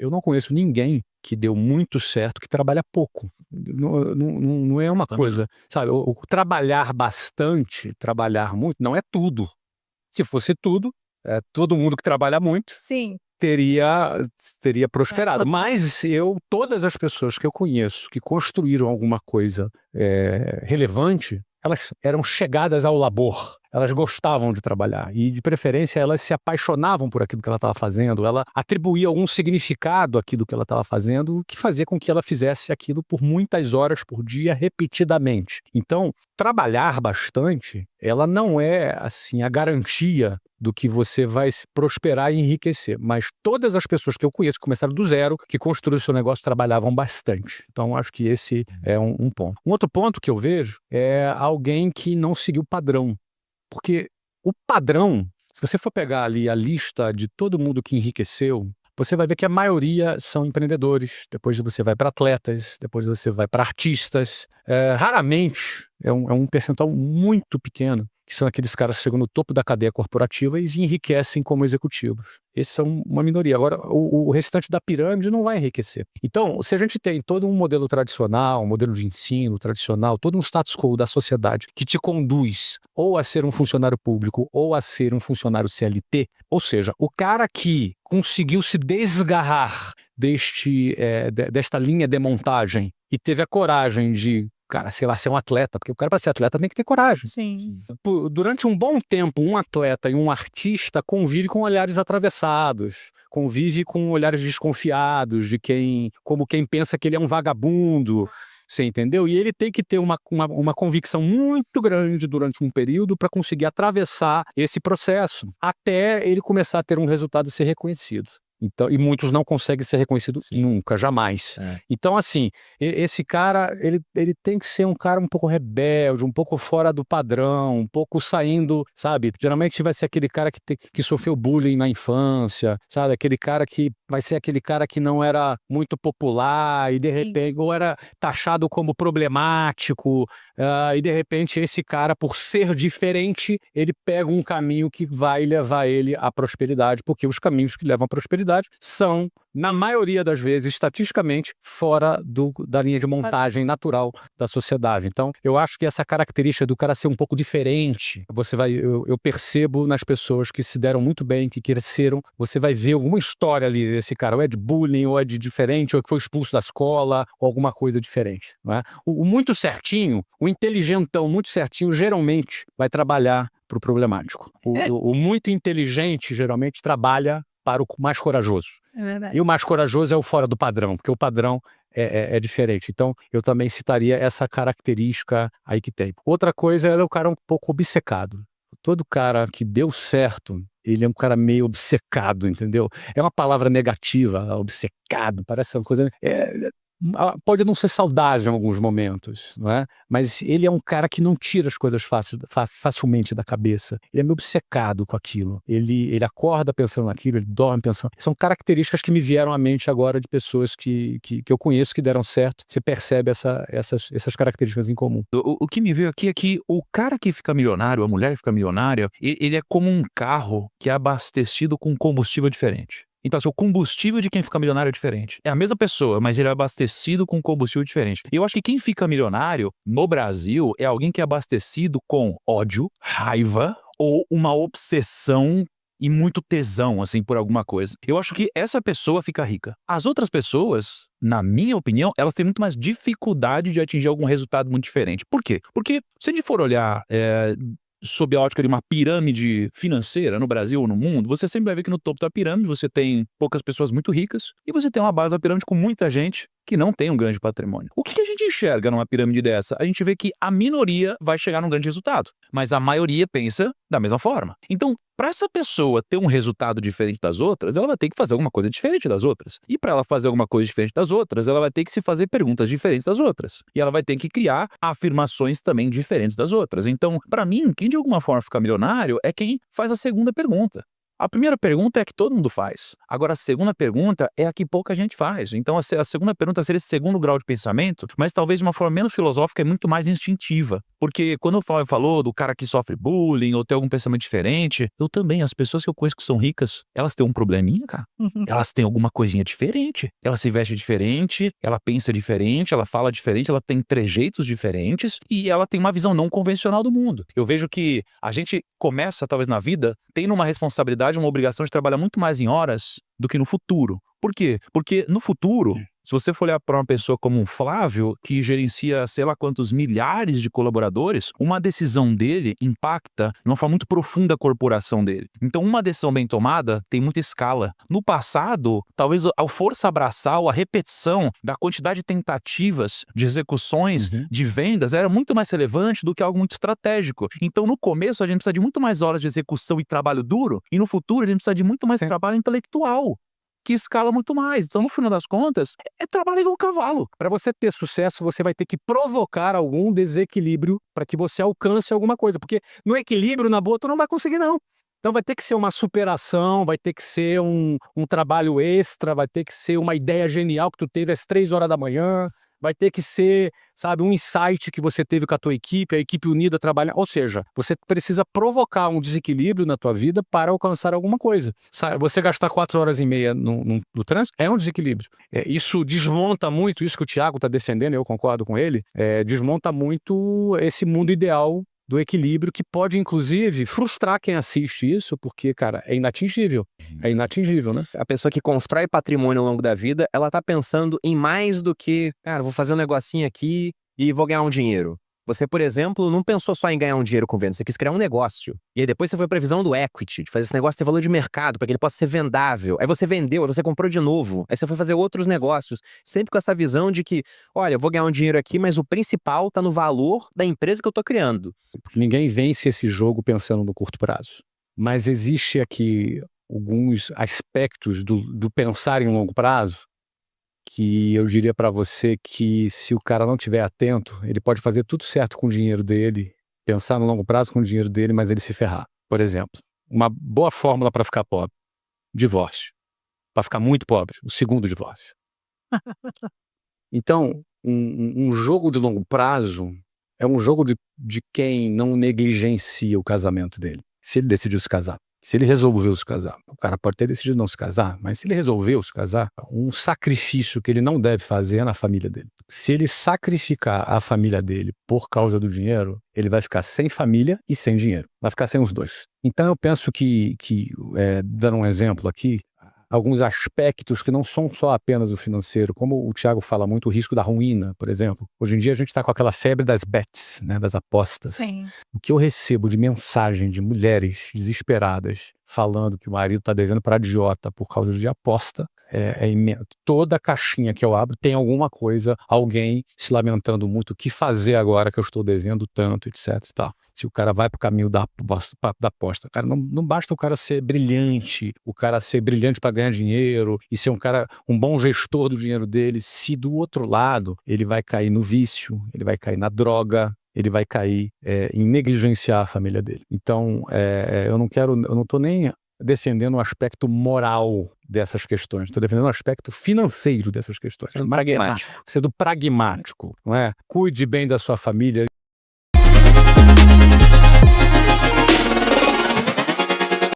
eu não conheço ninguém que deu muito certo que trabalha pouco. Não é uma coisa, sabe? O trabalhar bastante, trabalhar muito, não é tudo. Se fosse tudo, todo mundo que trabalha muito Sim. teria prosperado. Mas todas as pessoas que eu conheço que construíram alguma coisa relevante, elas eram chegadas ao labor. Elas gostavam de trabalhar e, de preferência, elas se apaixonavam por aquilo que ela estava fazendo. Ela atribuía algum significado àquilo que ela estava fazendo, que fazia com que ela fizesse aquilo por muitas horas por dia, repetidamente. Então, trabalhar bastante, ela não é assim a garantia do que você vai prosperar e enriquecer. Mas todas as pessoas que eu conheço que começaram do zero, que construíram o seu negócio, trabalhavam bastante. Então, acho que esse é um ponto. Um outro ponto que eu vejo é alguém que não seguiu o padrão. Porque o padrão, se você for pegar ali a lista de todo mundo que enriqueceu, você vai ver que a maioria são empreendedores. Depois você vai para atletas, depois você vai para artistas. Raramente, é um percentual muito pequeno, que são aqueles caras que chegam no topo da cadeia corporativa e enriquecem como executivos. Esses são uma minoria. Agora, o restante da pirâmide não vai enriquecer. Então, se a gente tem todo um modelo tradicional, um modelo de ensino tradicional, todo um status quo da sociedade que te conduz ou a ser um funcionário público ou a ser um funcionário CLT, ou seja, o cara que conseguiu se desgarrar desta linha de montagem e teve a coragem de, cara, sei lá, ser um atleta, porque o cara, para ser atleta, tem que ter coragem. Sim. Durante um bom tempo, um atleta e um artista convive com olhares atravessados, convive com olhares desconfiados como quem pensa que ele é um vagabundo, você entendeu? E ele tem que ter uma convicção muito grande durante um período para conseguir atravessar esse processo, até ele começar a ter um resultado e ser reconhecido. Então, e muitos não conseguem ser reconhecidos nunca, jamais. Então, assim, esse cara, ele tem que ser um cara um pouco rebelde, um pouco fora do padrão, um pouco saindo, sabe? Geralmente vai ser aquele cara que sofreu bullying na infância, sabe? Aquele cara que vai ser aquele cara que não era muito popular e, de repente, ou era taxado como problemático, e, de repente, esse cara, por ser diferente, ele pega um caminho que vai levar ele à prosperidade, porque os caminhos que levam à prosperidade são, na maioria das vezes, estatisticamente, fora da linha de montagem natural da sociedade. Então, eu acho que essa característica do cara ser um pouco diferente, eu percebo nas pessoas que se deram muito bem, que cresceram, você vai ver alguma história ali desse cara, ou é de bullying, ou é de diferente, ou que foi expulso da escola, ou alguma coisa diferente. Não é? O muito certinho, o inteligentão muito certinho, geralmente vai trabalhar para o problemático. O muito inteligente, geralmente, trabalha para o mais corajoso. É verdade. E o mais corajoso é o fora do padrão, porque o padrão é diferente. Então, eu também citaria essa característica aí que tem. Outra coisa é o cara um pouco obcecado. Todo cara que deu certo, ele é um cara meio obcecado, entendeu? É uma palavra negativa, obcecado, parece uma coisa... Pode não ser saudável em alguns momentos, não é? Mas ele é um cara que não tira as coisas facilmente da cabeça. Ele é meio obcecado com aquilo. Ele acorda pensando naquilo, ele dorme pensando. São características que me vieram à mente agora de pessoas que eu conheço que deram certo. Você percebe essas características em comum. O que me veio aqui é que o cara que fica milionário, a mulher que fica milionária, ele é como um carro que é abastecido com combustível diferente. Então, assim, o combustível de quem fica milionário é diferente. É a mesma pessoa, mas ele é abastecido com combustível diferente. E eu acho que quem fica milionário no Brasil é alguém que é abastecido com ódio, raiva ou uma obsessão e muito tesão, assim, por alguma coisa. Eu acho que essa pessoa fica rica. As outras pessoas, na minha opinião, elas têm muito mais dificuldade de atingir algum resultado muito diferente. Por quê? Porque se a gente for olhar sob a ótica de uma pirâmide financeira no Brasil ou no mundo, você sempre vai ver que no topo da pirâmide você tem poucas pessoas muito ricas e você tem uma base da pirâmide com muita gente que não tem um grande patrimônio. O que a gente enxerga numa pirâmide dessa? A gente vê que a minoria vai chegar num grande resultado, mas a maioria pensa da mesma forma. Então, para essa pessoa ter um resultado diferente das outras, ela vai ter que fazer alguma coisa diferente das outras. E para ela fazer alguma coisa diferente das outras, ela vai ter que se fazer perguntas diferentes das outras. E ela vai ter que criar afirmações também diferentes das outras. Então, para mim, quem de alguma forma fica milionário é quem faz a segunda pergunta. A primeira pergunta é a que todo mundo faz. Agora, a segunda pergunta é a que pouca gente faz. Então, a segunda pergunta seria esse segundo grau de pensamento, mas talvez de uma forma menos filosófica e muito mais instintiva. Porque quando o Flávio falou do cara que sofre bullying ou tem algum pensamento diferente, eu também, as pessoas que eu conheço que são ricas, elas têm um probleminha, cara. Elas têm alguma coisinha diferente. Ela se veste diferente, ela pensa diferente, ela fala diferente, ela tem trejeitos diferentes e ela tem uma visão não convencional do mundo. Eu vejo que a gente começa, talvez na vida, tendo uma responsabilidade, uma obrigação de trabalhar muito mais em horas do que no futuro. Por quê? Porque no futuro, se você for olhar para uma pessoa como um Flávio, que gerencia sei lá quantos milhares de colaboradores, uma decisão dele impacta de uma forma muito profunda a corporação dele. Então, uma decisão bem tomada tem muita escala. No passado, talvez a força abraçal, a repetição da quantidade de tentativas, de execuções, de vendas, era muito mais relevante do que algo muito estratégico. Então, no começo, a gente precisa de muito mais horas de execução e trabalho duro, e no futuro, a gente precisa de muito mais trabalho intelectual, que escala muito mais. Então, no final das contas, é trabalho igual cavalo. Para você ter sucesso, você vai ter que provocar algum desequilíbrio para que você alcance alguma coisa. Porque no equilíbrio, na boa, tu não vai conseguir, não. Então vai ter que ser uma superação, vai ter que ser um trabalho extra, vai ter que ser uma ideia genial que tu teve às 3 horas da manhã, vai ter que ser, sabe, um insight que você teve com a tua equipe, a equipe unida trabalhar. Ou seja, você precisa provocar um desequilíbrio na tua vida para alcançar alguma coisa. Você gastar 4 horas e meia no trânsito é um desequilíbrio. Isso desmonta muito, isso que o Thiago está defendendo, eu concordo com ele, desmonta muito esse mundo ideal do equilíbrio, que pode, inclusive, frustrar quem assiste isso, porque, cara, é inatingível. É inatingível, né? A pessoa que constrói patrimônio ao longo da vida, ela tá pensando em mais do que, cara, vou fazer um negocinho aqui e vou ganhar um dinheiro. Você, por exemplo, não pensou só em ganhar um dinheiro com venda, você quis criar um negócio. E aí depois você foi pra visão do equity, de fazer esse negócio ter valor de mercado, para que ele possa ser vendável. Aí você vendeu, aí você comprou de novo. Aí você foi fazer outros negócios. Sempre com essa visão de que, olha, eu vou ganhar um dinheiro aqui, mas o principal tá no valor da empresa que eu tô criando. Porque ninguém vence esse jogo pensando no curto prazo. Mas existe aqui alguns aspectos do pensar em longo prazo que eu diria para você que, se o cara não estiver atento, ele pode fazer tudo certo com o dinheiro dele, pensar no longo prazo com o dinheiro dele, mas ele se ferrar. Por exemplo, uma boa fórmula para ficar pobre: divórcio. Para ficar muito pobre, o segundo divórcio. Então, um jogo de longo prazo é um jogo de quem não negligencia o casamento dele. Se ele decidiu se casar, se ele resolveu se casar, o cara pode ter decidido não se casar, mas se ele resolveu se casar, um sacrifício que ele não deve fazer é na família dele. Se ele sacrificar a família dele por causa do dinheiro, ele vai ficar sem família e sem dinheiro. Vai ficar sem os dois. Então eu penso que dando um exemplo aqui, alguns aspectos que não são só apenas o financeiro, como o Thiago fala muito, o risco da ruína, por exemplo. Hoje em dia a gente está com aquela febre das bets, né, das apostas. Sim. O que eu recebo de mensagem de mulheres desesperadas falando que o marido está devendo para agiota por causa de aposta é imenso. Toda caixinha que eu abro tem alguma coisa, alguém se lamentando muito, o que fazer agora que eu estou devendo tanto, etc e tal. Se o cara vai pro caminho da aposta, cara, não basta o cara ser brilhante, para ganhar dinheiro e ser um bom gestor do dinheiro dele, se do outro lado ele vai cair no vício, ele vai cair na droga, ele vai cair em negligenciar a família dele. Então, eu não estou nem defendendo o aspecto moral dessas questões, estou defendendo o aspecto financeiro dessas questões. Pragmático. Sendo pragmático, não é? Cuide bem da sua família.